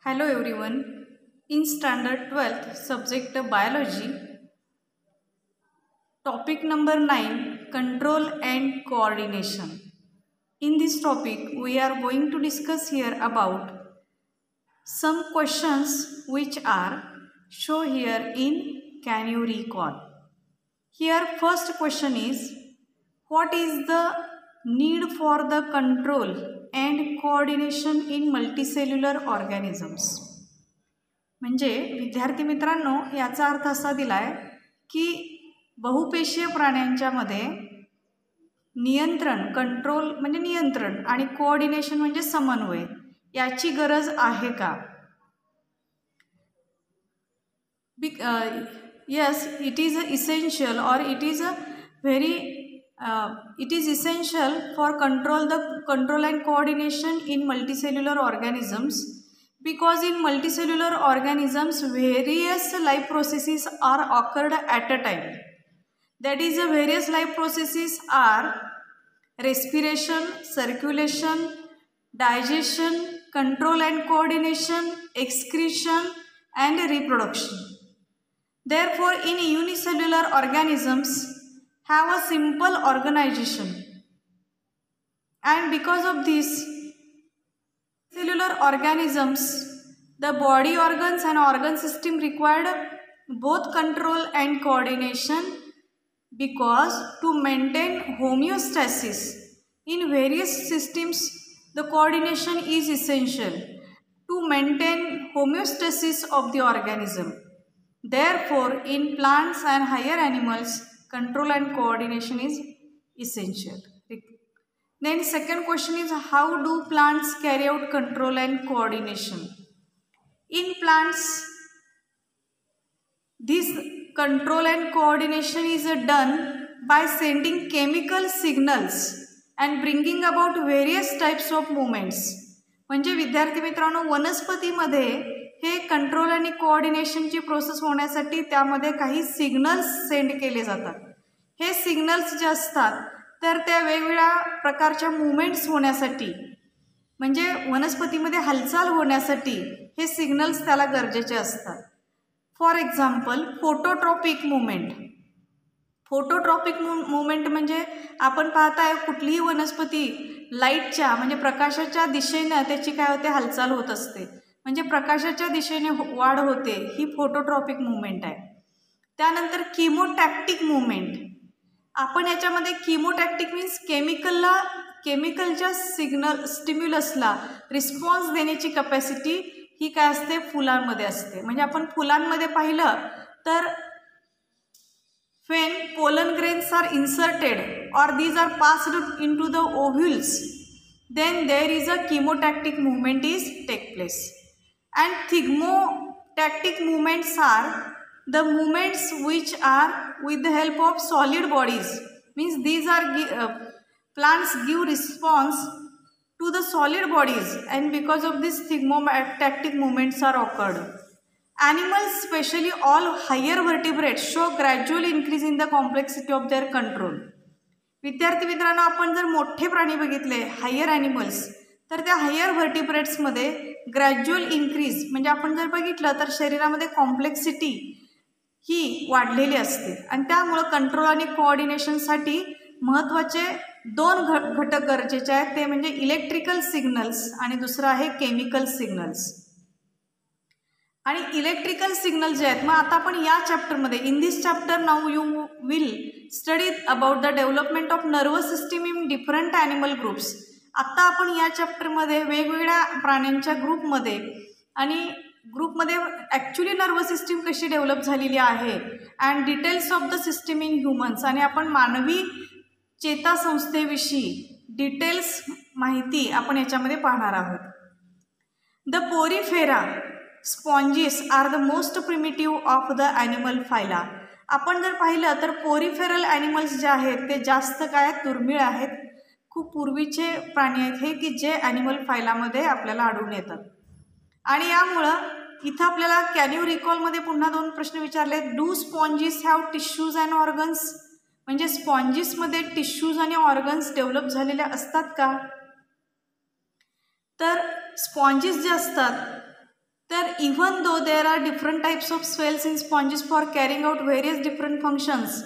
Hello everyone. In standard 12th subject biology, topic number 9, control and coordination. In this topic we are going to discuss here about some questions which are shown here in Can You Recall. Here first question is, what is the need for the control and coordination in multicellular organisms? म्हणजे विद्यार्थी मित्रांनो, याचा अर्थ असा दिलाय की बहुपेशीय प्राण्यांच्या मध्ये नियंत्रण, कंट्रोल म्हणजे नियंत्रण आणि कोऑर्डिनेशन म्हणजे समन्वय याची गरज आहे का? Yes, it is essential, or it is a very it is essential for control and coordination in multicellular organisms, because in multicellular organisms various life processes are occurred at a time. That is, various life processes are respiration, circulation, digestion, control and coordination, excretion and reproduction. Therefore, in unicellular organisms have a simple organization, and because of this cellular organisms, the body organs and organ system required both control and coordination, because to maintain homeostasis in various systems the coordination is essential to maintain homeostasis of the organism. Therefore, in plants and higher animals, control and coordination is essential. Then second question is, how do plants carry out control and coordination? In plants, this control and coordination is done by sending chemical signals and bringing about various types of movements. म्हणजे विद्यार्थी मित्रांनो, वनस्पतीमध्ये हे control आणि कोऑर्डिनेशनची process होण्यासाठी त्यामध्ये काही signals send केले जातात. हे सिग्नल्स जे असतात तर त्या वेगवेगळ्या प्रकारच्या मूव्हमेंट्स होण्यासाठी, म्हणजे वनस्पतीमध्ये हालचाल होण्यासाठी हे सिग्नल्स त्याला गरजेचे असतात. For example, phototropic movement. Phototropic movement म्हणजे आपण पाहताय कुठलीही वनस्पती लाईटच्या म्हणजे प्रकाशाच्या दिशेने त्याची काय होते, हालचाल होत असते. म्हणजे प्रकाशाच्या दिशेने वाढ होते, ही फोटोट्रॉपिक मूव्हमेंट आहे. त्यानंतर कीमोटॅक्टिक मूव्हमेंट. आपण याच्यामध्ये कीमोटॅक्टिक मीन्स केमिकलच्या स्टिम्युलसला रिस्पॉन्स देण्याची कॅपॅसिटी ही काय असते, फुलांमध्ये असते. म्हणजे आपण फुलांमध्ये पाहिलं तर when pollen grains are inserted or these are passed into the ovules, then there is a chemotactic movement is take place. And thigmotactic movements are the movements which are with the help of solid bodies, means these are plants give response to the solid bodies, and because of this thigmotactic movements are occurred. Animals, especially all higher vertebrates, show gradual increase in the complexity of their control. विद्यार्थी मित्रांनो, आपण जर मोठे प्राणी बघितले higher animals, तर त्या higher व्हर्टिब्रेट्समध्ये gradual increase म्हणजे आपण जर बघितलं तर शरीरामध्ये कॉम्प्लेक्सिटी ही वाढलेली असते, आणि त्यामुळं कंट्रोल आणि कोऑर्डिनेशनसाठी महत्त्वाचे दोन घटक गरजेचे आहेत. ते म्हणजे इलेक्ट्रिकल सिग्नल्स आणि दुसरं आहे केमिकल सिग्नल्स. आणि इलेक्ट्रिकल सिग्नल जे आहेत, मग आता आपण या चॅप्टरमध्ये, in this chapter now you will study about the development of nervous system in different animal groups. आत्ता आपण या चॅप्टरमध्ये वेगवेगळ्या प्राण्यांच्या ग्रुपमध्ये ॲक्च्युली नर्वस सिस्टीम कशी डेव्हलप झालेली आहे, and details of the system in humans, आणि आपण मानवी चेतासंस्थेविषयी डिटेल्स माहिती आपण याच्यामध्ये पाहणार आहोत. The porifera sponges are the most primitive of the animal phyla. आपण जर पाहिलं तर पोरिफेरल ॲनिमल्स जे आहेत ते जास्त काय दुर्मिळ आहेत, खूप पूर्वीचे प्राणी आहेत हे, की जे ॲनिमल फायलामध्ये आपल्याला आढळून येतात. आणि यामुळं इथं आपल्याला कॅन यू रिकॉलमध्ये पुन्हा दोन प्रश्न विचारले. Do sponges have tissues and organs, म्हणजे स्पॉन्जिसमध्ये टिश्यूज आणि ऑर्गन्स डेव्हलप झालेले असतात का? तर स्पॉन्जिस जे असतात तर even though there are different types of cells in sponges for carrying out various different functions,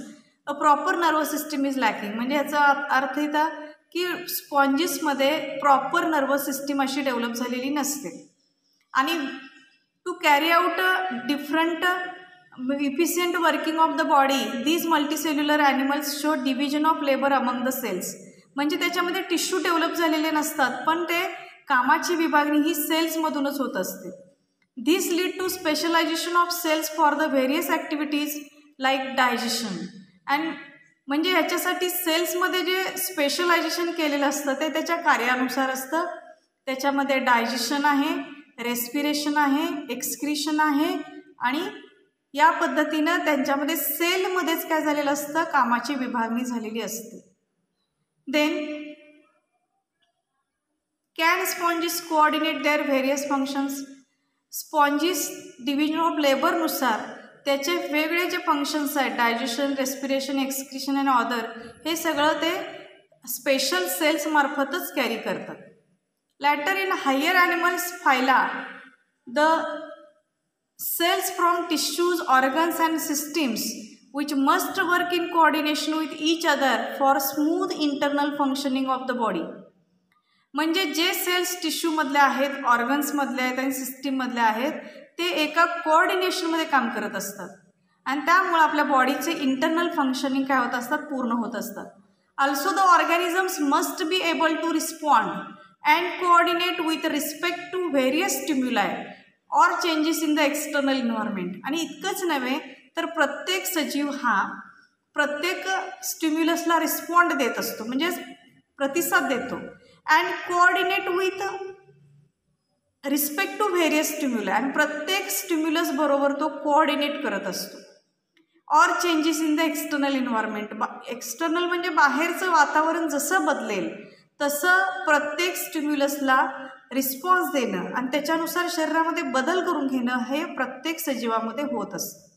a proper nervous system is lacking. म्हणजे याचा अर्थ येता की स्पॉन्जेसमध्ये प्रॉपर नर्वस सिस्टीम अशी डेव्हलप झालेली नसते. आणि to carry out different efficient working of the body, these multicellular animals show division of labor among the cells. म्हणजे त्याच्यामध्ये टिश्यू डेव्हलप झालेले नसतात, पण ते कामाची विभागणी ही सेल्समधूनच होत असते. This lead to specialization of cells for the various activities like digestion. and म्हणजे याच्यासाठी सेल्समध्ये जे स्पेशलायझेशन केलेलं असतं ते त्याच्या कार्यानुसार असतं. त्याच्यामध्ये डायजेशन आहे, रेस्पिरेशन आहे, एक्सक्रिशन आहे आणि या पद्धतीनं त्यांच्यामध्ये सेलमध्येच काय झालेलं असतं, कामाची विभागणी झालेली असते. Then can sponges coordinate their various functions. Sponges division of लेबरनुसार त्याचे वेगळे जे फंक्शन्स आहेत, डायजेशन, रेस्पिरेशन, एक्सक्रिशन आणि अदर, हे सगळं ते स्पेशल सेल्स मार्फतच कॅरी करतात. Later in higher animals phyla the cells from tissues, organs and systems which must work in coordination with each other for smooth internal functioning of the body. म्हणजे जे cells टिश्यूमधले आहेत, ऑर्गन्समधले आहेत आणि सिस्टीममधले आहेत ते एका कोऑर्डिनेशनमध्ये काम करत असतात आणि त्यामुळे आपल्या बॉडीचे इंटरनल फंक्शनिंग काय होत असतात, पूर्ण होत असतात. Also the organisms must be able to respond and coordinate with respect to various stimuli or changes in the external environment. आणि इतकंच नव्हे तर प्रत्येक सजीव हा प्रत्येक स्टिम्युलसला रिस्पॉन्ड देत असतो, म्हणजे प्रतिसाद देतो. And coordinate with respect to various stimuli, आणि प्रत्येक स्टिम्युलस बरोबर तो कोऑर्डिनेट करत असतो. Or changes in the external environment. External म्हणजे बाहेरचं वातावरण जसं बदलेल तसं प्रत्येक स्टिम्युलसला रिस्पॉन्स देणं आणि त्याच्यानुसार शरीरामध्ये बदल करून घेणं हे प्रत्येक सजीवामध्ये होत असतं.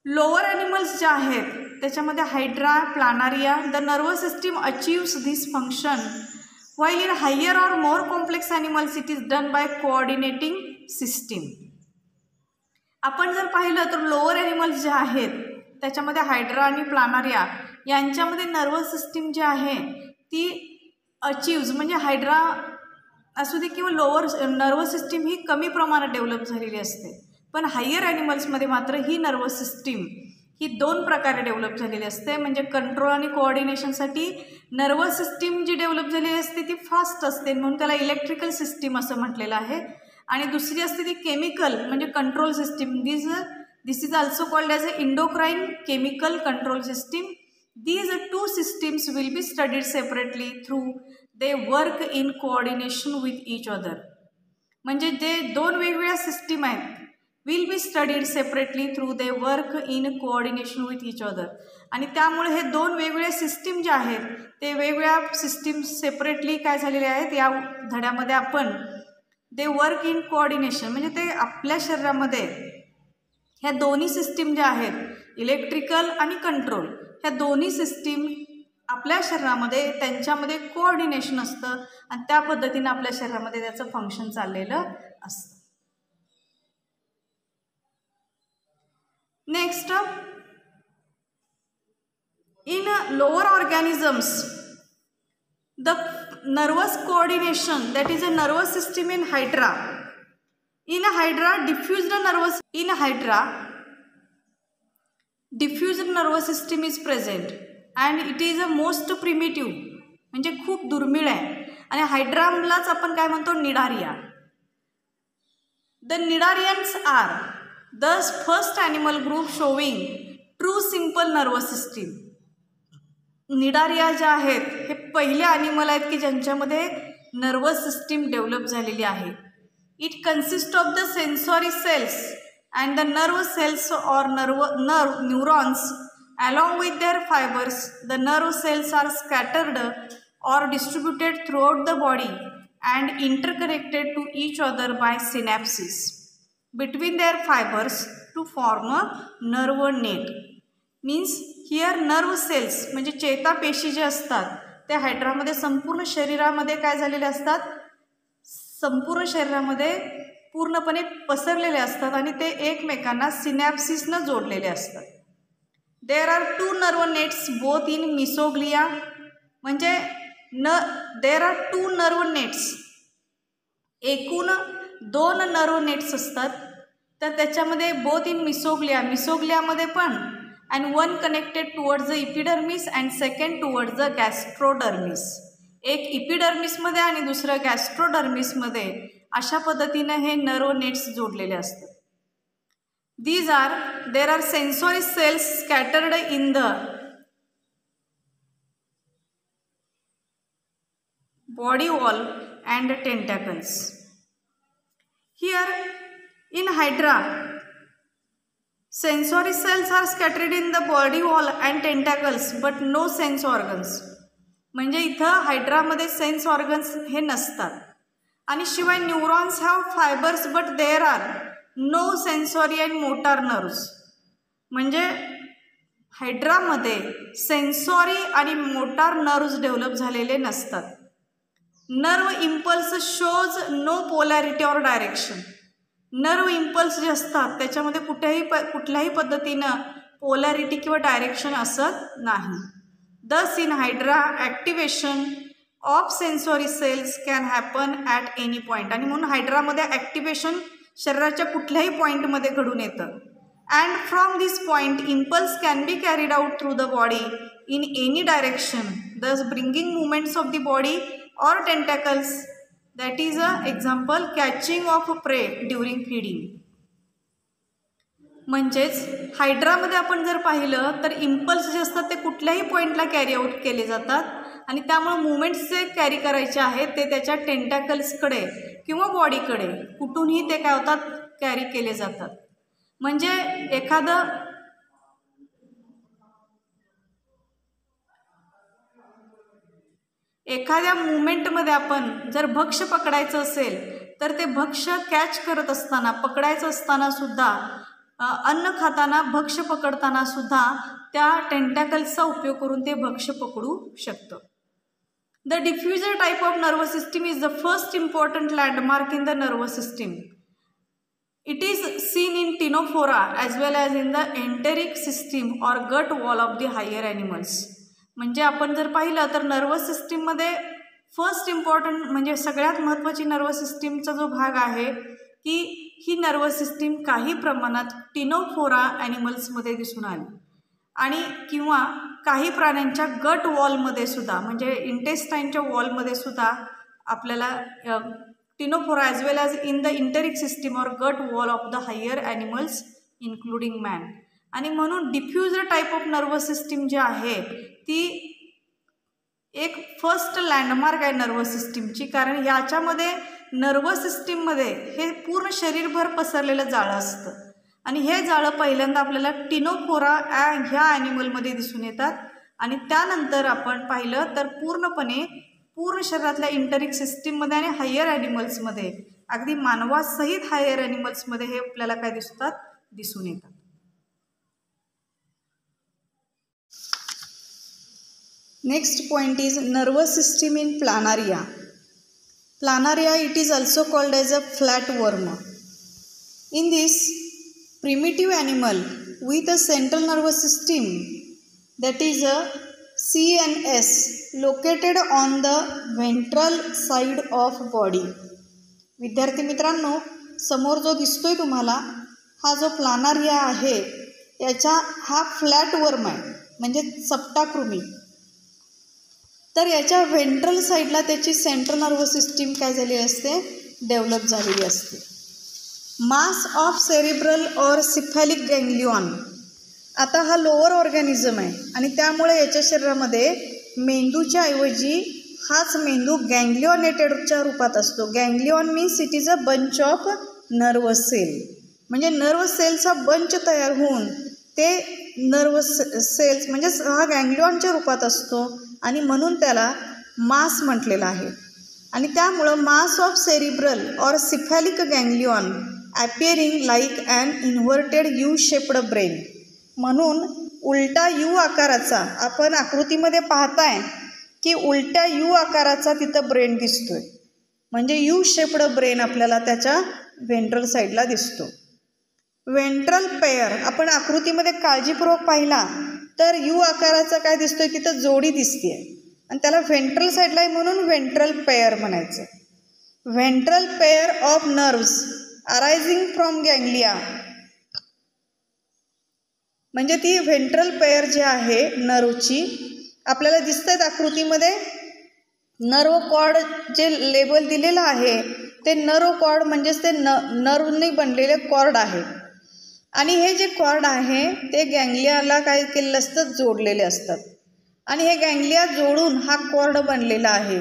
लोअर ॲनिमल्स जे आहेत त्याच्यामध्ये hydra, planaria, the nervous system achieves this function, while in higher or more complex animals it is done by coordinating system. आपण जर पाहिलं तर लोअर ॲनिमल्स जे आहेत त्याच्यामध्ये हायड्रा आणि प्लानारिया यांच्यामध्ये नर्वस सिस्टीम जी आहे ती अचीव्ज, म्हणजे हायड्रा असू दे किंवा लोअर नर्वस सिस्टीम ही कमी प्रमाणात डेव्हलप झालेली असते, पण हायर ॲनिमल्समध्ये मात्र ही नर्वस सिस्टीम ही दोन प्रकारे डेव्हलप झालेली असते. म्हणजे कंट्रोल आणि कोऑर्डिनेशनसाठी नर्वस सिस्टीम जी डेव्हलप झालेली असते ती फास्ट असते, म्हणून त्याला इलेक्ट्रिकल सिस्टीम असं म्हटलेलं आहे. आणि दुसरी असते ती केमिकल म्हणजे control system. This is also called as a endocrine chemical control system. These two systems will be studied separately through they work in coordination with each other. म्हणजे जे दोन वेगवेगळ्या सिस्टीम आहेत will be studied separately through they work in coordination with each other. आणि त्यामुळे हे दोन वेगवेगळ्या सिस्टीम जे आहेत ते वेगवेगळ्या सिस्टीम सेपरेटली काय झालेले आहेत या धड्यामध्ये आपण they work in coordination म्हणजे ते आपल्या शरीरामध्ये ह्या दोन्ही सिस्टीम ज्या आहेत इलेक्ट्रिकल आणि कंट्रोल ह्या दोन्ही सिस्टीम आपल्या शरीरामध्ये त्यांच्यामध्ये कोऑर्डिनेशन असतं आणि त्या पद्धतीने आपल्या शरीरामध्ये त्याचं फंक्शन चाललेलं असतं. Next, in lower organisms the nervous coordination, that is a nervous system in hydra. In hydra diffused nervous system is present and it is a most primitive, म्हणजे खूप दुर्मिळ आहे. आणि हायड्रालाच आपण काय म्हणतो, Cnidaria. The nidarians are the first animal group showing true simple nervous system. Cnidaria ज्या आहेत हे पहिले ॲनिमल आहेत की ज्यांच्यामध्ये नर्वस सिस्टीम डेव्हलप झालेली आहे. It consist of the sensory cells and the nerve cells or neurons along with their fibres. The nerve cells are scattered or distributed throughout the body and interconnected to each other by synapses between their fibres to form a nerve net. Means here nerve cells म्हणजे चेतापेशी जे असतात त्या हायड्रामध्ये संपूर्ण शरीरामध्ये काय झालेले असतात, संपूर्ण शरीरामध्ये पूर्णपणे पसरलेले असतात आणि ते एकमेकांना सिनॅप्सिसनं जोडलेले असतात. There are 2 nerve nets both in mesoglea, म्हणजे देर आर 2 नर्व नेट्स, एकूण 2 नर्व नेट्स असतात. तर त्याच्यामध्ये बोथ इन मिसोग्लियामध्ये पण, and one connected towards the epidermis and second towards the gastrodermis. एक इपिडर्मिसमध्ये आणि दुसरं गॅस्ट्रोडर्मिसमध्ये अशा पद्धतीनं हे नर्व नेट्स जोडलेले असतात. There are sensory cells scattered in the body wall and tentacles. Here in Hydra, sensory cells are scattered in the body wall and tentacles but no sense organs. म्हणजे इथं हायड्रामध्ये सेन्स ऑर्गन्स हे नसतात आणि शिवाय neurons have fibres but there are no sensory and motor nerves. म्हणजे हायड्रामध्ये sensory आणि motor nerves develop झालेले नसतात. Nerve impulse shows no polarity or direction. Nerve impulse जे असतात त्याच्यामध्ये कुठल्याही पद्धतीनं पोलॅरिटी किंवा डायरेक्शन असत नाही. Thus in hydra activation of sensory cells can happen at any point. आणि म्हणून हायड्रामध्ये ॲक्टिवेशन शरीराच्या कुठल्याही पॉईंटमध्ये घडून येतं. And from this point impulse can be carried out through the body in any direction, thus bringing movements of the body or tentacles. That is a example catching of prey during feeding. म्हणजेच हायड्रामध्ये आपण जर पाहिलं तर impulse जे असतात ते कुठल्याही पॉईंटला कॅरी आउट केले जातात आणि त्यामुळे मुवमेंट्स जे कॅरी करायचे आहेत ते त्याच्या टेंटॅकल्सकडे किंवा बॉडीकडे कुठूनही ते काय होतात कॅरी केले जातात. म्हणजे एखाद्या मुवमेंटमध्ये आपण जर भक्ष्य पकडायचं असेल तर ते भक्ष्य कॅच करत असताना, पकडायचं असताना सुद्धा, अन्न खाताना, भक्ष्य पकडताना सुद्धा त्या टेंटॅकल्सचा उपयोग करून ते भक्ष्य पकडू शकतं. The diffuser type of nervous system is the first important landmark in the nervous system. It is seen in ctenophora as well as in the enteric system or gut wall of the higher animals. म्हणजे आपण जर पाहिलं तर nervous सिस्टीममध्ये first important म्हणजे सगळ्यात महत्त्वाची nervous सिस्टीमचा जो भाग आहे की ही नर्वस सिस्टीम काही प्रमाणात टिनोफोरा ॲनिमल्समध्ये दिसून आली आणि किंवा काही प्राण्यांच्या गट वॉलमध्ये सुद्धा, म्हणजे इंटेस्टाईनच्या वॉलमध्ये सुद्धा आपल्याला ctenophora as well as in the enteric system or gut wall of the higher animals including man. आणि म्हणून diffuser type of nervous system जी आहे ती एक फर्स्ट लँडमार्क आहे नर्वस सिस्टीमची. कारण याच्यामध्ये नर्वस सिस्टीममध्ये हे पूर्ण शरीरभर पसरलेलं जाळं असतं आणि हे जाळं पहिल्यांदा आपल्याला टिनोफोरा ह्या ॲनिमलमध्ये दिसून येतात आणि त्यानंतर आपण पाहिलं तर पूर्ण शरीरातल्या इंटरिक सिस्टीममध्ये आणि हायर ॲनिमल्समध्ये, अगदी मानवासहित हायर ॲनिमल्समध्ये हे आपल्याला काय दिसून येतात. Next point is nervous system in planaria. Planaria, it is also called as a flatworm. In this primitive animal with a central nervous system, that is a CNS, located on the ventral side of body. विद्यार्थी मित्रांनो, समोर जो दिसतोय तुम्हाला हा जो प्लानारिया आहे याचा हा फ्लॅटवर्म आहे, म्हणजे चपटाकृमी. तर याच्या व्हेंट्रल साईडला त्याची सेंट्रल नर्वस सिस्टीम काय झाली असते, डेव्हलप झालेली असते. मास ऑफ सेरिब्रल और सिफॅलिक गँग्लिऑन. आता हा लोअर ऑर्गॅनिझम आहे आणि त्यामुळे याच्या शरीरामध्ये मेंदूच्या ऐवजी हाच मेंदू गँग्लिऑनेटेडच्या रूपात असतो. Ganglion means it is a bunch of nerve cell. म्हणजे नर्व सेलचा बंच तयार होऊन ते नर्व सेल्स म्हणजे हा गँग्लिऑनच्या रूपात असतो आणि म्हणून त्याला मास म्हटलेला आहे. आणि त्यामुळं मास of cerebral or cephalic ganglion appearing like an inverted U shaped brain. म्हणून उलटा यू आकाराचा, आपण आकृतीमध्ये पाहताय की उलट्या यू आकाराचा तिथं ब्रेन दिसतोय. म्हणजे यू शेप्ड ब्रेन आपल्याला त्याच्या व्हेंट्रल साईडला दिसतो. व्हेंट्रल पेयर आपण आकृतीमध्ये काळजीपूर्वक पाहिला तर यू आकाराचा काय दिसतोय, तिथं जोडी दिसते आणि त्याला व्हेंट्रल साईडला आहे म्हणून व्हेंट्रल पेयर म्हणायचं. Ventral pair of nerves arising from ganglia, म्हणजे ती व्हेंट्रल पेयर जी आहे नर्वची आपल्याला दिसत आहेत आकृतीमध्ये. नर्व कॉर्ड जे लेबल दिलेलं आहे ते नर्व कॉर्ड म्हणजेच ते नर्वने बनलेले कॉर्ड आहे आणि हे जे कॉर्ड आहे ते गँग्लियाला काय केलेलं असतं, जोडलेले असतात आणि हे गँग्लिया जोडून हा कॉर्ड बनलेला आहे.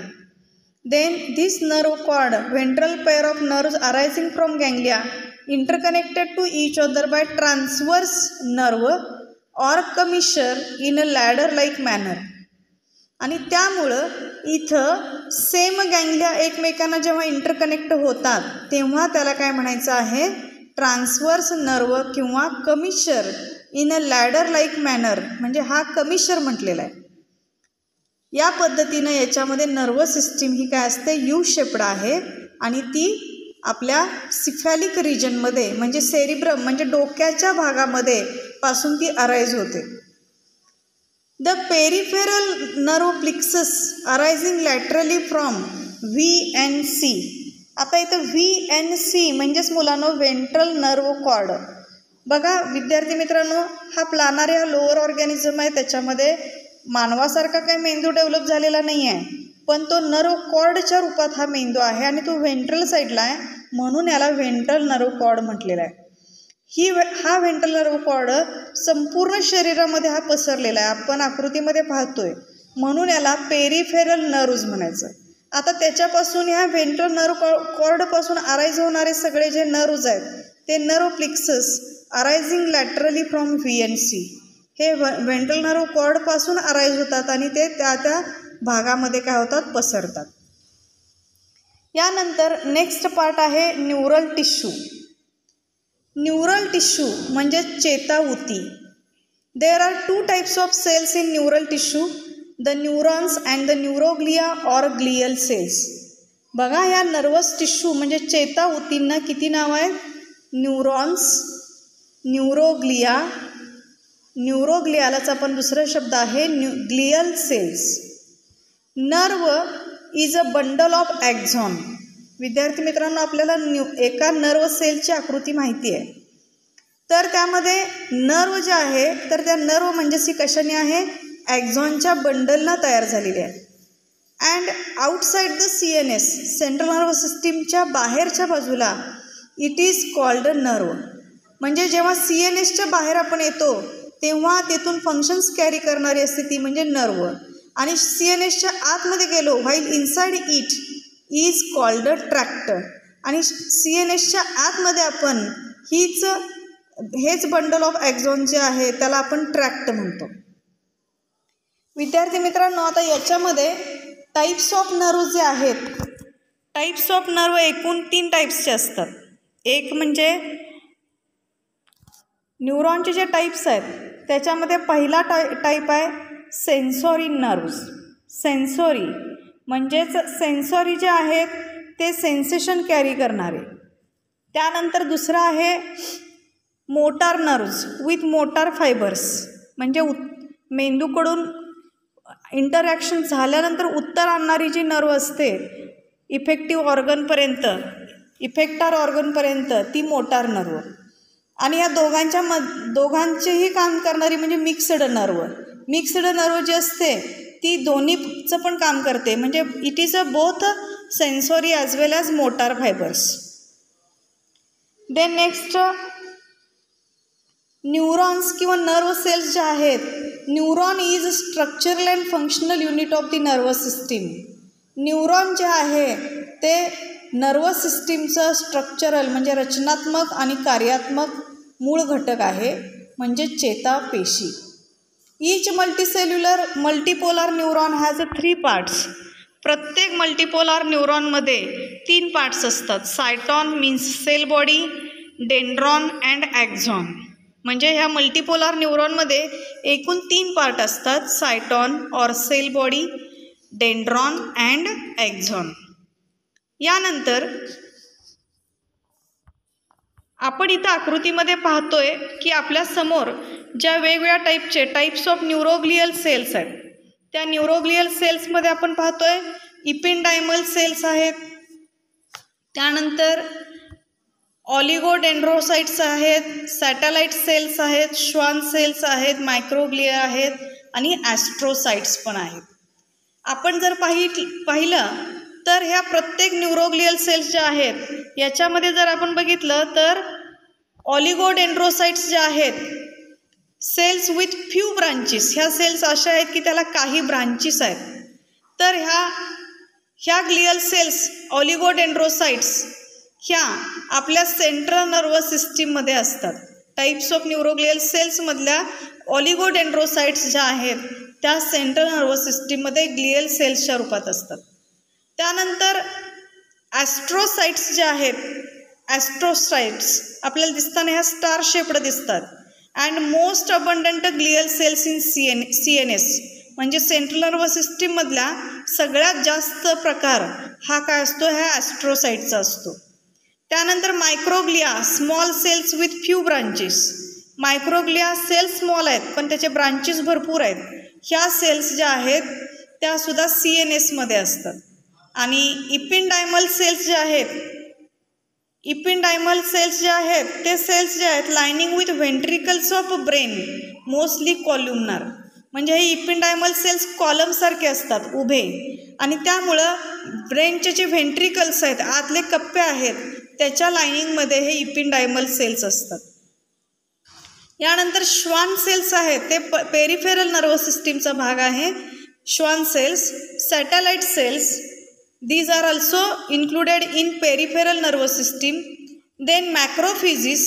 Then this nerve cord ventral pair of nerves arising from ganglia interconnected to each other by transverse nerve or commissure in a ladder like manner. आणि त्यामुळं इथं सेम गँग्लिया एकमेकांना जेव्हा इंटरकनेक्ट होतात तेव्हा त्याला काय म्हणायचं आहे, ट्रान्सवर्स नर्व किंवा commissure in a ladder like manner, म्हणजे हा कमिशर म्हटलेला आहे. या पद्धतीनं याच्यामध्ये नर्वस सिस्टीम ही काय असते, यू शेप्ड आहे आणि ती आपल्या सिफॅलिक रिजनमध्ये म्हणजे सेरिब्रम म्हणजे डोक्याच्या भागामध्ये पासून ती अराईज होते. The peripheral nerve plexus arising laterally from VNC. आता इथं VNC म्हणजेच मुलांनो व्हेंट्रल नर्व कॉर्ड. बघा विद्यार्थी मित्रांनो, हा प्लानारी हा लोअर ऑर्गॅनिझम आहे, त्याच्यामध्ये मानवासारखा काही मेंदू डेव्हलप झालेला नाही आहे, पण तो नर्व कॉर्डच्या रूपात हा मेंदू आहे आणि तो व्हेंट्रल साईडला आहे म्हणून याला व्हेंट्रल नर्व कॉर्ड म्हटलेला आहे. हा व्हेंट्रल नर्व कॉर्ड संपूर्ण शरीरामध्ये हा पसरलेला आहे, आपण आकृतीमध्ये पाहतोय म्हणून याला पेरिफेरल नर्व्ज म्हणायचं. आता त्याच्यापासून ह्या व्हेंट्रल नर्व कॉर्डपासून अराईज होणारे सगळे जे नर्व्ज आहेत ते nerve plexus arising laterally from VNC हे व्हेंट्रल नर्व कॉर्डपासून अराईज होतात आणि ते त्या भागामध्ये काय होतात, पसरतात. यानंतर नेक्स्ट पार्ट आहे न्यूरल टिश्यू. न्यूरल टिश्यू म्हणजे चेताऊती. There are 2 types of cells in neural tissue, the neurons and the neuroglia or glial cells. बघा या नर्वस टिश्यू म्हणजे चेताऊतींना किती नाव आहेत, न्यूरॉन्स, न्यूरोग्लिया, न्यूरोग्लियालाच आपण दुसरा शब्द आहे glial cells. Nerve is a bundle of axon. विद्यार्थी मित्रांनो आपल्याला एका नर्व सेलची आकृती माहिती आहे, तर त्यामध्ये नर्व जे आहे तर त्या नर्व म्हणजे ती कशाने आहे, ॲक्झॉनच्या बंडलला तयार झालेली आहे. And outside the CNS central nerve सिस्टीमच्या बाहेरच्या बाजूला इट इज कॉल्ड नर्व. म्हणजे जेव्हा CNSच्या बाहेर आपण येतो तेव्हा तेथून फंक्शन्स कॅरी करणारी असते ती म्हणजे नर्व, आणि CNSच्या आतमध्ये गेलो while inside it is called tract. आणि CNSच्या आतमध्ये आपण हेच बंडल ऑफ ॲक्झॉन जे आहे त्याला आपण ट्रॅक्ट म्हणतो. विद्यार्थी मित्रांनो आता याच्यामध्ये टाईप्स ऑफ नर्व जे आहेत, टाईप्स ऑफ नर्व एकूण 3 टाईप्सचे असतात. एक म्हणजे न्यूरॉनचे जे टाईप्स आहेत त्याच्यामध्ये पहिला टाईप आहे सेन्सॉरी नर्व्स. सेन्सॉरी म्हणजेच सेन्सॉरी जे आहेत ते सेन्सेशन कॅरी करणारे. त्यानंतर दुसरा आहे motor nerves with motor fibres, म्हणजे मेंदूकडून इंटरॅक्शन झाल्यानंतर उत्तर आणणारी जी नर्व असते इफेक्टिव्ह ऑर्गनपर्यंत ती मोटार नर्व. आणि या दोघांचेही काम करणारी म्हणजे मिक्स्ड नर्व. मिक्स्ड नर्व जी असते ती दोन्हीचं पण काम करते, म्हणजे it is a both sensory as well as motor fibres. Then next neurons किंवा नर्व सेल्स जे आहेत, neuron is structural and functional unit of the nervous system. Neuron जे आहे ते नर्वस सिस्टीमचं स्ट्रक्चरल म्हणजे रचनात्मक आणि कार्यात्मक मूळ घटक आहे, म्हणजे चेतापेशी. Each multipolar neuron has 3 parts. प्रत्येक मल्टीपोलार न्यूरॉनमध्ये 3 पार्ट्स असतात. Cyton means cell body, dendron and axon. म्हणजे ह्या मल्टीपोलार न्यूरॉनमध्ये एकूण 3 पार्ट असतात, cyton or cell body, dendron and axon. यानंतर आपण इथं आकृतीमध्ये पाहतोय की आपल्या समोर ज्या वेगवेगळ्या टाईप्स ऑफ न्यूरोग्लियल सेल्स आहेत, त्या न्यूरोग्लियल सेल्समध्ये आपण पाहतोय इपिंडायमल सेल्स आहेत, त्यानंतर ऑलिगोडेंड्रोसाइट्स आहेत, सॅटेलाइट सेल्स आहेत, श्वान सेल्स आहेत, मायक्रोग्लिया आहेत आणि ॲस्ट्रोसाइट्स पण आहेत. आपण जर पाहिलं तर ह्या प्रत्येक न्यूरोग्लियल सेल्स ज्या आहेत याच्यामध्ये जर आपण बघितलं तर ऑलिगोडेंड्रोसाइट्स ज्या आहेत, सेल्स विथ फ्यू ब्रांचेस, ह्या सेल्स अशा आहेत की त्याला काही ब्रांचेस आहेत. तर ह्या ग्लियल सेल्स ऑलिगोडेंड्रोसाइट्स ह्या आपल्या सेंट्रल नर्वस सिस्टीममध्ये असतात. टाईप्स ऑफ न्यूरोग्लियल सेल्समधल्या ऑलिगोडेंड्रोसाइट्स ज्या आहेत त्या सेंट्रल नर्वस सिस्टीममध्ये ग्लियल सेल्सच्या रूपात असतात. त्यानंतर ॲस्ट्रोसाइट्स ज्या आहेत, ॲस्ट्रोसाइट्स आपल्याला दिसताना ह्या स्टार शेप्ड दिसतात. And most abundant glial cells in CNS म्हणजे सेंट्रल नर्वस सिस्टीममधला सगळ्यात जास्त प्रकार हा काय असतो, ह्या ॲस्ट्रोसाइटचा असतो. त्यानंतर microglia, small cells with few branches. Microglia cells small आहेत पण त्याचे ब्रांचेस भरपूर आहेत. ह्या सेल्स ज्या आहेत त्यासुद्धा CNSमध्ये असतात. आणि इपिंडायमल सेल्स जे आहेत ते सेल्स जे आहेत lining with ventricles of brain, mostly columnar. म्हणजे हे इपिंडायमल सेल्स कॉलमसारखे असतात उभे, आणि त्यामुळं ब्रेनचे जे व्हेंट्रिकल्स आहेत, आतले कप्पे आहेत, त्याच्या लायनिंगमध्ये हे इपिंडायमल सेल्स असतात. यानंतर श्वान सेल्स आहेत, ते पेरिफेरल नर्वस सिस्टीमचा भाग आहे. Schwann cells, satellite cells, these are also included in peripheral nervous system. Then macrophages,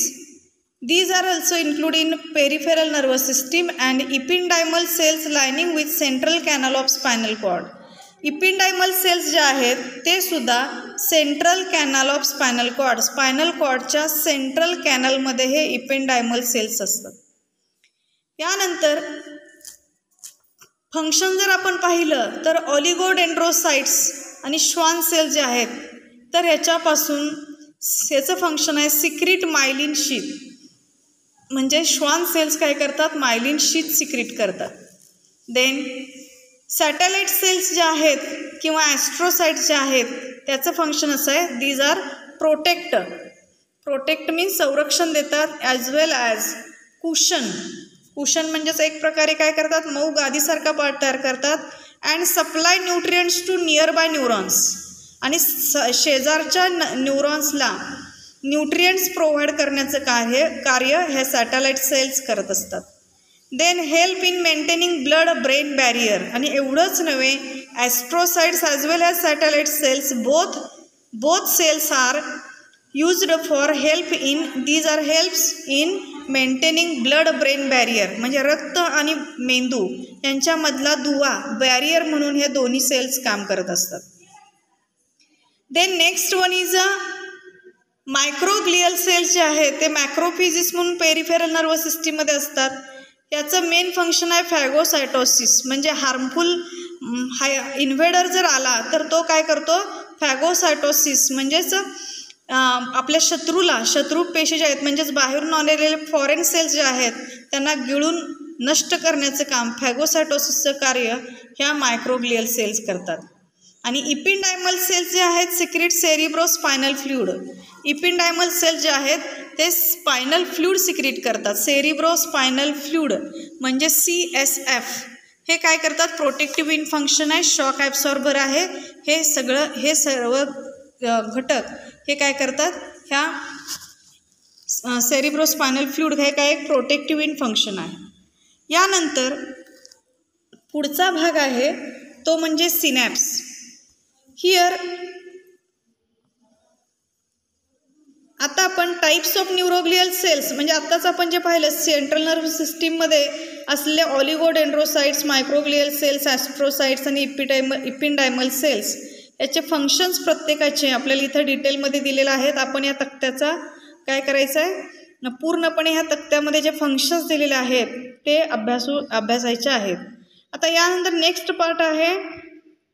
these are also included in peripheral nervous system. And ependymal cells lining with central canal of spinal cord. Ependymal cells जे आहेत ते सुद्धा central canal of spinal कॉर्डच्या central कॅनलमध्ये हे ependymal cells असतात. यानंतर function जर आपण पाहिलं तर ऑलिगोडेंड्रोसाइट्स आणि श्वान सेल्स जे आहेत तर ह्याच्यापासून ह्याचं फंक्शन आहे सिक्रीट मायलिन शीथ. म्हणजे श्वान सेल्स काय करतात, मायलिन शीथ सिक्रीट करतात. देन सॅटेलाइट सेल्स ज्या आहेत किंवा ॲस्ट्रोसाइट्स ज्या आहेत त्याचं फंक्शन असं आहे, दीज आर प्रोटेक्ट मीन्स संरक्षण देतात, ॲज वेल ॲज कुशन म्हणजेच एक प्रकारे काय करतात, मऊ गादीसारखा पार्ट तयार करतात. And supply nutrients to near by neurons, आणि शेजारच्या न्यूरॉन्सला न्यूट्रियंट्स प्रोव्हाइड करण्याचं कार्य हे सॅटेलाइट सेल्स करत असतात. Then help in maintaining blood brain barrier, आणि एवढंच नव्हे, astrocytes as well as satellite cells both cells are used for help in, these are helps in maintaining blood brain barrier, म्हणजे रक्त आणि मेंदू यांच्यामधला दुवा बॅरियर म्हणून हे दोन्ही सेल्स काम करत असतात. Then next one is microglial cells जे आहेत ते मॅक्रोफेजेस म्हणून पेरिफेरल नर्वस सिस्टीममध्ये असतात. याचं मेन फंक्शन आहे फॅगोसायटोसिस, म्हणजे हार्मफुल इन्व्हेडर जर आला तर तो काय करतो, फॅगोसायटोसिस म्हणजेच आपल्या शत्रू पेशी ज्या आहेत म्हणजेच बाहेरून आलेले फॉरेन सेल्स जे आहेत त्यांना गिळून नष्ट करण्याचं काम, फॅगोसायटोसिसचं कार्य ह्या मायक्रोग्लियल सेल्स करतात. आणि इपिंडायमल सेल्स जे आहेत सिक्रीट सेरिब्रोस्पायनल फ्लुइड. इपिंडायमल सेल्स जे आहेत ते स्पायनल फ्लुइड सिक्रीट करतात. सेरिब्रोस्पायनल फ्लुइड म्हणजे CSF हे काय करतात, प्रोटेक्टिव्ह इन फंक्शन आहे, शॉक ॲब्सॉर्बर आहे. हे सर्व घटक हे काय करतात, ह्या सेरिब्रोस्पायनल फ्लुइड हे काय एक प्रोटेक्टिव्ह इन फंक्शन आहे. यानंतर पुढचा भाग आहे तो म्हणजे सिनॅप्स. हिअर आता आपण टाईप्स ऑफ न्यूरोग्लियल सेल्स म्हणजे आत्ताच आपण जे पाहिलं सेंट्रल नर्व्हस सिस्टीममध्ये असलेले ऑलिगोडेंड्रोसाइट्स, मायक्रोग्लियल सेल्स, ॲस्ट्रोसाइट्स आणि इपिंडायमल सेल्स याचे फंक्शन्स प्रत्येकाचे आपल्याला इथं डिटेलमध्ये दिलेले आहेत. आपण या तक्त्याचा काय करायचं आहे, पूर्णपणे ह्या तक्त्यामध्ये जे फंक्शन्स दिलेले आहेत ते अभ्यासायचे आहेत. आता यानंतर नेक्स्ट पार्ट आहे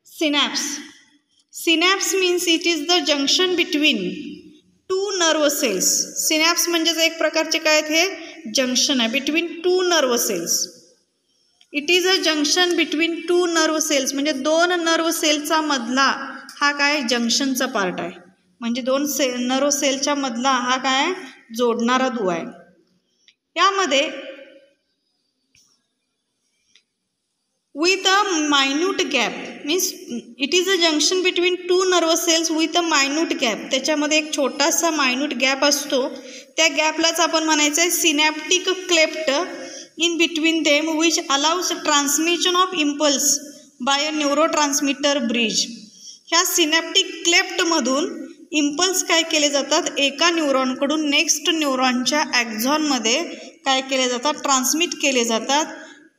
synapse. Synapse means it is the junction between two nerve cells. Synapse म्हणजेच एक प्रकारचे काय आहेत, हे जंक्शन आहे between two nerve cells. It is a junction between two nerve cells, म्हणजे दोन नर्व सेलचा मधला हा काय जंक्शनचा पार्ट आहे. म्हणजे दोन नर्व सेलच्या मधला हा काय जोडणारा दुवा आहे. यामध्ये with a minute gap means it is a junction between two nervous cells with a minute gap. त्याच्यामध्ये एक छोटासा मायन्यूट गॅप असतो. त्या गॅपलाच आपण म्हणायचं आहे synaptic cleft in between them which allows transmission of impulse by a neurotransmitter bridge. ह्या synaptic क्लेफ्टमधून इम्पल्स काय केले जातात, एका न्यूरॉनकडून नेक्स्ट न्यूरॉनच्या ॲक्झॉनमध्ये काय केले जातात, ट्रान्समिट केले जातात.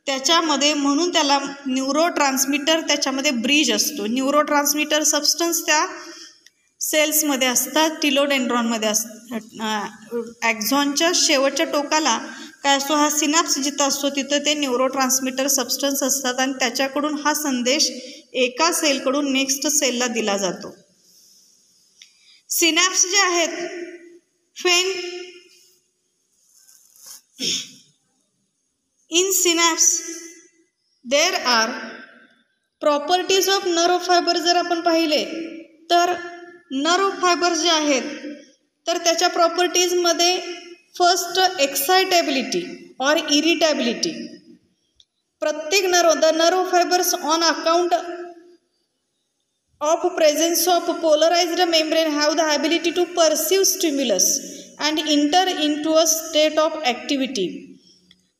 त्याच्यामध्ये म्हणून त्याला न्यूरोट्रान्समीटर, त्याच्यामध्ये ब्रिज असतो. न्यूरोट्रान्समीटर सबस्टन्स त्या सेल्समध्ये असतात, टिलोडेंड्रॉनमध्ये असतात. ॲक्झॉनच्या शेवटच्या टोकाला काय असतो, हा सिनॅप्स जिथं असतो तिथं ते न्यूरोट्रान्समीटर सबस्टन्स असतात आणि त्याच्याकडून हा संदेश एका सेलकडून नेक्स्ट सेलला दिला जातो. सिनॅप्स जे आहेत In synapse there are properties of nerve fiber. जर आपण पाहिले तर नर्व फायबर्स जे आहेत तर त्याच्या प्रॉपर्टीजमध्ये फर्स्ट एक्साइटेबिलिटी और इरिटेबिलिटी. प्रत्येक the nerve fibres on account of presence of polarized membrane have the ability to perceive stimulus and enter into a state of activity.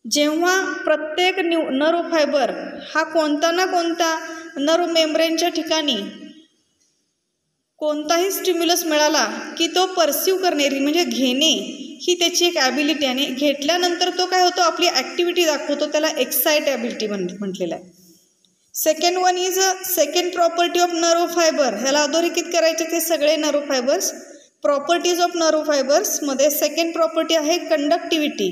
जेव्हा प्रत्येक नर्व फायबर हा कोणता ना कोणता नर्व मेम्ब्रेनच्या ठिकाणी कोणताही स्टिम्युलस मिळाला की तो परसिव्ह करणे म्हणजे घेणे ही त्याची एक ॲबिलिटी. आणि घेतल्यानंतर तो काय होतो, आपली ॲक्टिव्हिटी दाखवतो, त्याला एक्साइटेबिलिटी म्हटलेलं आहे. Second one is second property of nerve fibre. ह्याला अधोरेखित करायचे ते सगळे nerve fibres. Properties of nerve फायबर्समध्ये सेकंड प्रॉपर्टी आहे conductivity.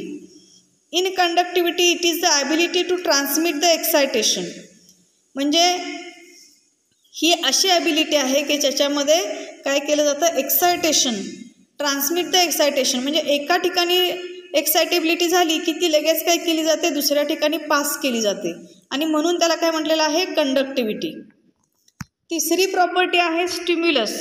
In conductivity it is the ability to transmit the excitation. म्हणजे ही अशी ॲबिलिटी आहे की ज्याच्यामध्ये काय केलं जातं, एक्सायटेशन, ट्रान्समिट द एक्सायटेशन. म्हणजे एका ठिकाणी एक्सायटेबिलिटी झाली की ती लगेच काय केली जाते, दुसऱ्या ठिकाणी पास केली जाते आणि म्हणून त्याला काय म्हटलेलं आहे, कंडक्टिव्हिटी. तिसरी प्रॉपर्टी आहे stimulus.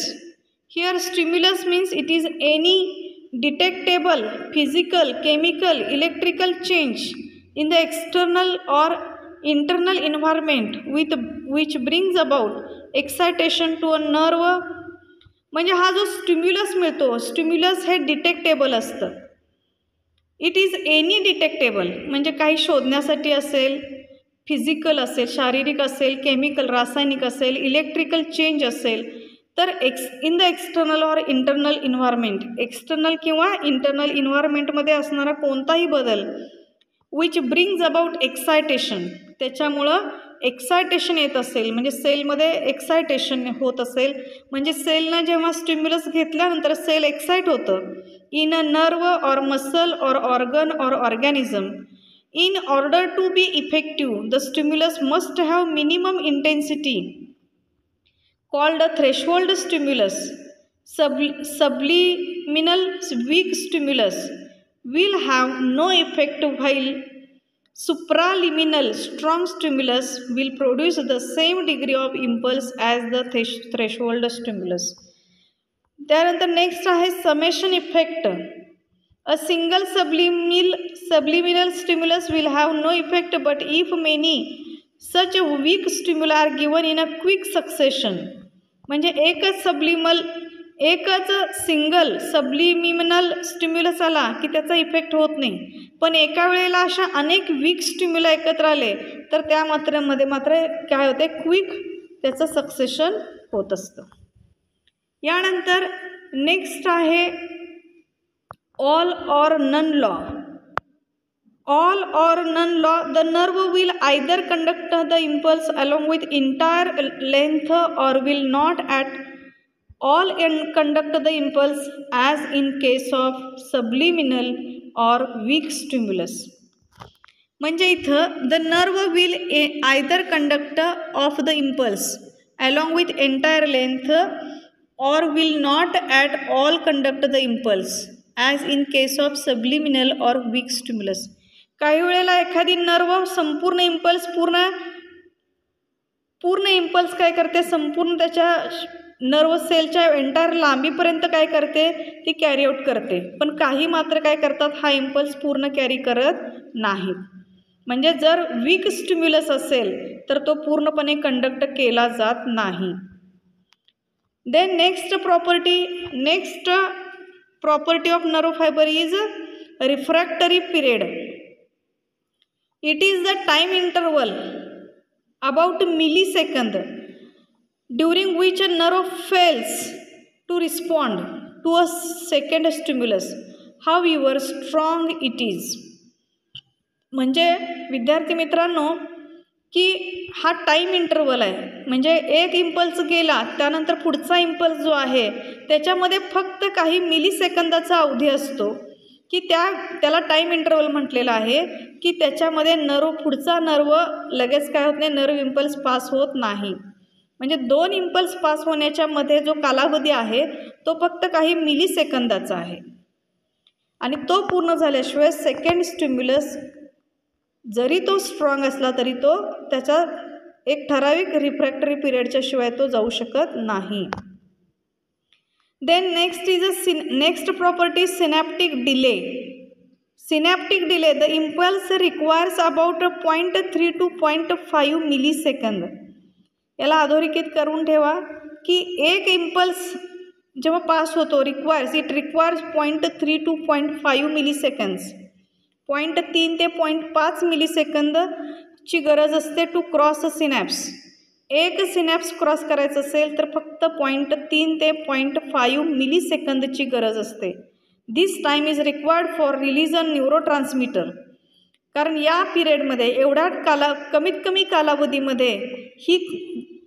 Here stimulus means it is any detectable physical, chemical, electrical change in the external or internal environment which brings about excitation to a nerve. म्हणजे हा जो स्टिम्युलस मिळतो, स्टिम्युलस हे डिटेक्टेबल असतं. इट इज एनी डिटेक्टेबल म्हणजे काही शोधण्यासाठी असेल, फिजिकल असेल, शारीरिक असेल, केमिकल रासायनिक असेल, इलेक्ट्रिकल चेंज असेल. तर इन द एक्सटर्नल और इंटरनल इन्व्हायरमेंट, एक्सटर्नल किंवा इंटरनल इन्व्हायरमेंटमध्ये असणारा कोणताही बदल विच ब्रिंग्ज अबाउट एक्सायटेशन, त्याच्यामुळं एक्सायटेशन येत असेल म्हणजे सेलमध्ये एक्सायटेशन होत असेल. म्हणजे सेलनं जेव्हा स्टिम्युलस घेतल्यानंतर सेल एक्साइट होतं in a nerve or muscle or organ or organism. In order to be effective the stimulus must have minimum intensity called a threshold stimulus. Subliminal weak stimulus will have no effect while supraliminal strong stimulus will produce the same degree of impulse as the threshold stimulus. त्यानंतर next आहे summation effect. A single subliminal stimulus will have no effect but if many such a weak stimuli are given in a quick succession. म्हणजे एकच single subliminal stimulus आला की त्याचा effect होत नाही, पण एका वेळेला अशा अनेक वीक स्टिम्युला एकत्र आले तर त्या मात्र काय होते, क्विक त्याचं सक्सेशन होत असतं. यानंतर नेक्स्ट आहे all or none law. All or none law, the nerve will either conduct the impulse along with entire length or will not at all conduct the impulse as in case of subliminal or weak stimulus. म्हणजे इथं the nerve will either conduct of the impulse along with entire length or will not at all conduct the impulse as in case of subliminal or weak stimulus. काही वेळेला एखादी nerve संपूर्ण impulse काय करते, संपूर्ण त्याच्या नर्व सेलच्या entire लांबीपर्यंत काय करते, ती कॅरी आउट करते. पण काही मात्र काय करतात, हा इम्पल्स पूर्ण कॅरी करत नाहीत. म्हणजे जर वीक स्टिम्युलस असेल तर तो पूर्णपणे कंडक्ट केला जात नाही. Then next property of nerve fibre is refractory period. It is the time interval about millisecond during which a nerve fails to respond to a second stimulus, however strong it is. म्हणजे विद्यार्थी मित्रांनो की हा time interval आहे. म्हणजे एक impulse गेला त्यानंतर पुढचा इम्पल्स जो आहे त्याच्यामध्ये फक्त काही मिलीसेकंदाचा अवधी असतो की त्याला टाईम इंटरवल म्हटलेला आहे की त्याच्यामध्ये पुढचा नर्व लगेच काय होत नाही, नर्व इम्पल्स पास होत नाही. म्हणजे दोन इम्पल्स पास होण्याच्या मध्ये जो कालावधी आहे तो फक्त काही मिलीसेकंदाचा आहे आणि तो पूर्ण झाल्याशिवाय सेकंड स्टिम्युलस जरी तो स्ट्रॉंग असला तरी तो त्याचा एक ठराविक रिफ्रॅक्टरी पिरियडच्या शिवाय तो जाऊ शकत नाही. Then next property is synaptic delay. Synaptic delay, the impulse requires about 0.3 to 0.5 millisecond. याला अधोरेखित करून ठेवा की एक इम्पल्स जेव्हा पास होतो इट रिक्वायर्स 0.3 to 0.5 मिलीसेकंड्स. 0.3 ते 0.5 मिलीसेकंदची गरज असते टू क्रॉस अ सिनॅप्स. एक सिनॅप्स क्रॉस करायचं असेल तर फक्त 0.3 ते 0.5 मिलीसेकंदची गरज असते. This time is required for release a neurotransmitter. कारण या पिरियडमध्ये कमीत कमी कालावधीमध्ये ही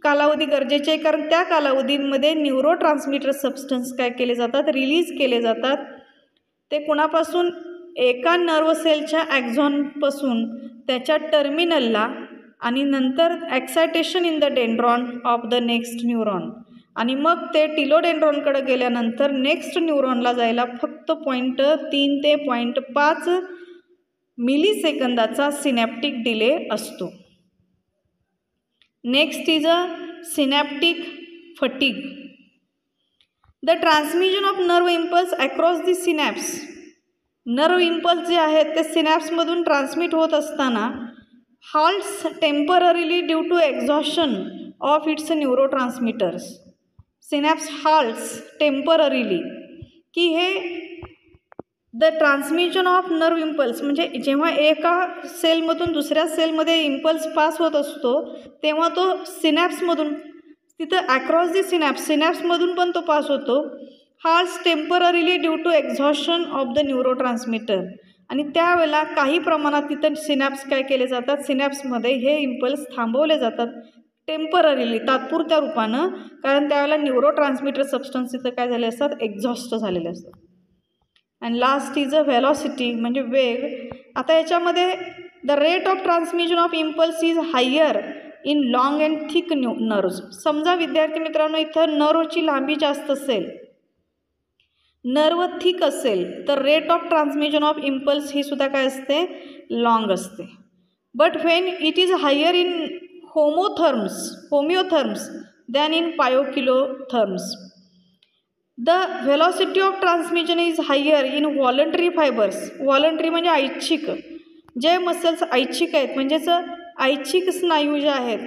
कालावधी गरजेची आहे. कारण त्या कालावधीमध्ये न्यूरोट्रान्समीटर सबस्टन्स काय केले जातात, रिलीज केले जातात. ते कुणापासून, एका नर्व सेलच्या ॲक्झॉनपासून त्याच्या टर्मिनलला आणि नंतर excitation in the dendron of the next neuron आणि मग ते टिलोडेंड्रॉनकडे गेल्यानंतर नेक्स्ट न्यूरॉनला जायला फक्त 0.3 ते 0.5 मिलीसेकंदाचा सिनॅप्टिक डिले असतो. Next is a synaptic fatigue. The transmission of nerve impulse across the synapse. Nerve impulse जे आहेत ते सिनॅप्समधून ट्रान्समिट होत असताना halts temporarily due to exhaustion of its neurotransmitters. Synapse halts temporarily की हे the transmission of nerve impulse म्हणजे जेव्हा एका सेलमधून दुसऱ्या सेलमध्ये इम्पल्स पास होत असतो तेव्हा तो सिनॅप्समधून तिथं ॲक्रॉस दी सिनॅप्समधून पण तो पास होतो. halts temporarily due to exhaustion of the neurotransmitter. आणि त्यावेळेला काही प्रमाणात तिथं सिनॅप्स काय केले जातात, सिनॅप्समध्ये हे इम्पल्स थांबवले जातात टेम्पररीली, तात्पुरत्या रूपानं. कारण त्यावेळेला न्यूरोट्रान्समिटर सबस्टन्स तिथं काय झाले असतात, एक्झॉस्ट झालेले असतात. And last is a velocity म्हणजे वेग. आता याच्यामध्ये the rate of transmission of impulse is higher in long and thick nerves. समजा विद्यार्थी मित्रांनो इथं नर्वची लांबी जास्त असेल, नर्व थिक असेल तर rate of transmission of impulse ही सुद्धा काय असते, लॉंग असते. But when it is higher in homeotherms than in poikilotherms. The velocity of transmission is higher in voluntary fibres. Voluntary म्हणजे ऐच्छिक, जे मसल्स ऐच्छिक आहेत म्हणजेच ऐच्छिक स्नायू जे आहेत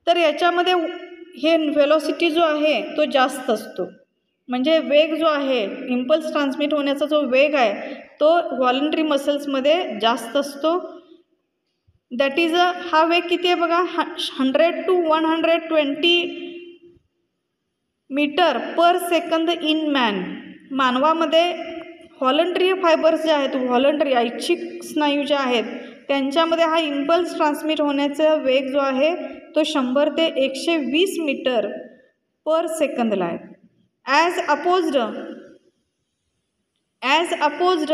तर याच्यामध्ये हे व्हेलॉसिटी जो आहे तो जास्त असतो. म्हणजे वेग जो आहे, इम्पल्स ट्रान्समिट होण्याचा जो वेग आहे तो व्हॉलंटरी मसल्समध्ये जास्त असतो. दॅट इज हा वेग किती आहे बघा, 100 to 120 metre per second in man. मानवामध्ये व्हॉलंटरी फायबर्स जे आहेत, व्हॉलंटरी ऐच्छिक स्नायू जे आहेत त्यांच्यामध्ये हा इम्पल्स ट्रान्समिट होण्याचा वेग जो आहे तो 100 ते 120 मीटर पर सेकंदला आहे. As opposed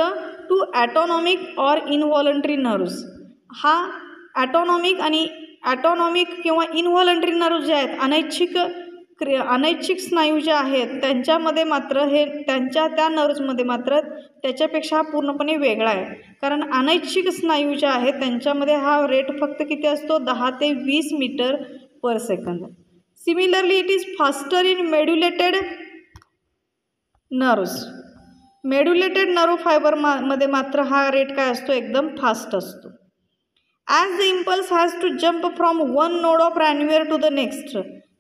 to autonomic or involuntary nerves. हा ॲटोनॉमिक किंवा इनव्हॉलंटरी नर्व्स जे आहेत, अनैच्छिक अनैच्छिक स्नायू जे आहेत त्यांच्यामध्ये मात्र हे त्या नर्व्समध्ये मात्र त्याच्यापेक्षा हा पूर्णपणे वेगळा आहे. कारण अनैच्छिक स्नायू जे आहेत त्यांच्यामध्ये हा रेट फक्त किती असतो 10 ते 20 metre per second. Similarly it is faster in medullated nerves. Medullated nerve फायबरमध्ये मात्र हा रेट काय असतो एकदम फास्ट असतो. As the impulse has to jump from one node of Ranvier to the next.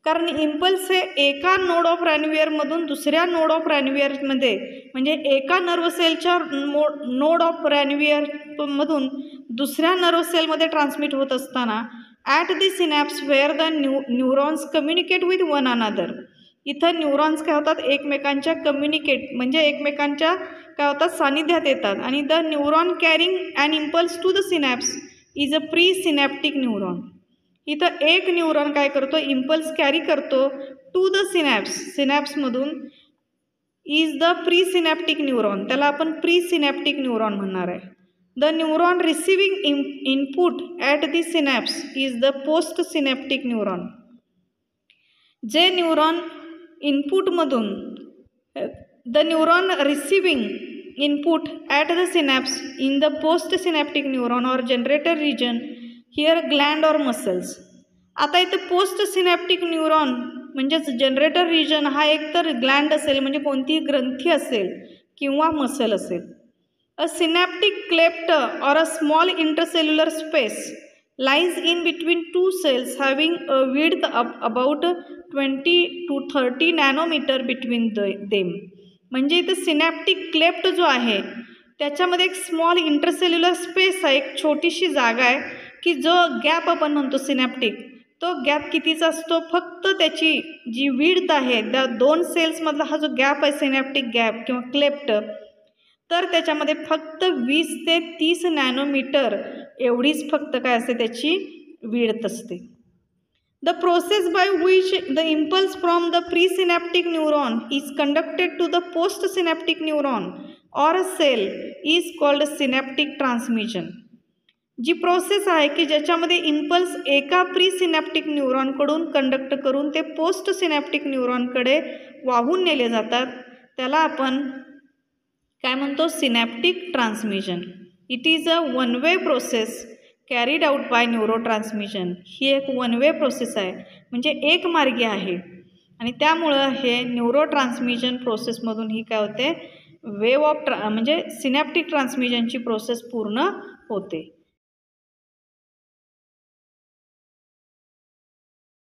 कारण इम्पल्स हे एका नोड ऑफ रॅन्युअरमधून दुसऱ्या नोड ऑफ रॅन्युअरमध्ये म्हणजे एका नर्व सेलच्या नोड ऑफ रॅन्युअरमधून दुसऱ्या नर्व सेलमध्ये ट्रान्समिट होत असताना at the synapse where the neurons communicate with one another. इथं न्यूरॉन्स काय होतात एकमेकांच्या म्हणजे एकमेकांच्या काय होतात सानिध्यात येतात. आणि the neuron carrying an impulse to the synapse is a pre synaptic neuron. इथं एक न्यूरॉन काय करतो इम्पल्स कॅरी करतो टू द सिनॅप्समधून is the pre synaptic neuron. त्याला आपण प्री सिनॅप्टिक न्यूरॉन म्हणणार आहे. The neuron receiving input at the synapse is the post synaptic neuron. जे न्यूरॉन इनपुटमधून the neuron receiving input at the synapse in the post synaptic neuron or generator region here Gland or muscles. आता इथं post synaptic neuron म्हणजेच generator region हा एकतर Gland असेल म्हणजे कोणतीही ग्रंथी असेल किंवा मसल असेल. A synaptic cleft or a small intercellular space lies in between two cells having a width of about 20 to 30 nanometre between them. म्हणजे इथं सिनॅप्टिक क्लेफ्ट जो आहे त्याच्यामध्ये एक स्मॉल इंटरसेल्युलर स्पेस आहे, एक छोटीशी जागा आहे की जो गॅप आपण म्हणतो सिनॅप्टिक, तो गॅप कितीचा असतो फक्त त्याची जी विड्थ आहे त्या दोन सेल्समधला हा जो गॅप आहे सिनॅप्टिक गॅप किंवा क्लेफ्ट तर त्याच्यामध्ये फक्त 20 ते 30 नॅनोमीटर एवढीच फक्त काय असते त्याची विड्थ असते. The process by which the impulse from the pre synaptic neuron is conducted to the post synaptic neuron or a cell is called synaptic transmission. जी प्रोसेस आहे की ज्याच्यामध्ये इम्पल्स एका प्री सिनॅप्टिक न्यूरॉनकडून कंडक्ट करून ते post synaptic न्यूरॉनकडे वाहून नेले जातात त्याला आपण काय म्हणतो synaptic transmission. It is a one way process carried out by neurotransmission. ही एक वन वे प्रोसेस आहे म्हणजे एक मार्गी आहे आणि त्यामुळं हे न्यूरोट्रान्समिशन प्रोसेसमधून ही काय होते वेव ऑफ म्हणजे सिनॅप्टिक ट्रान्समिशनची प्रोसेस पूर्ण होते.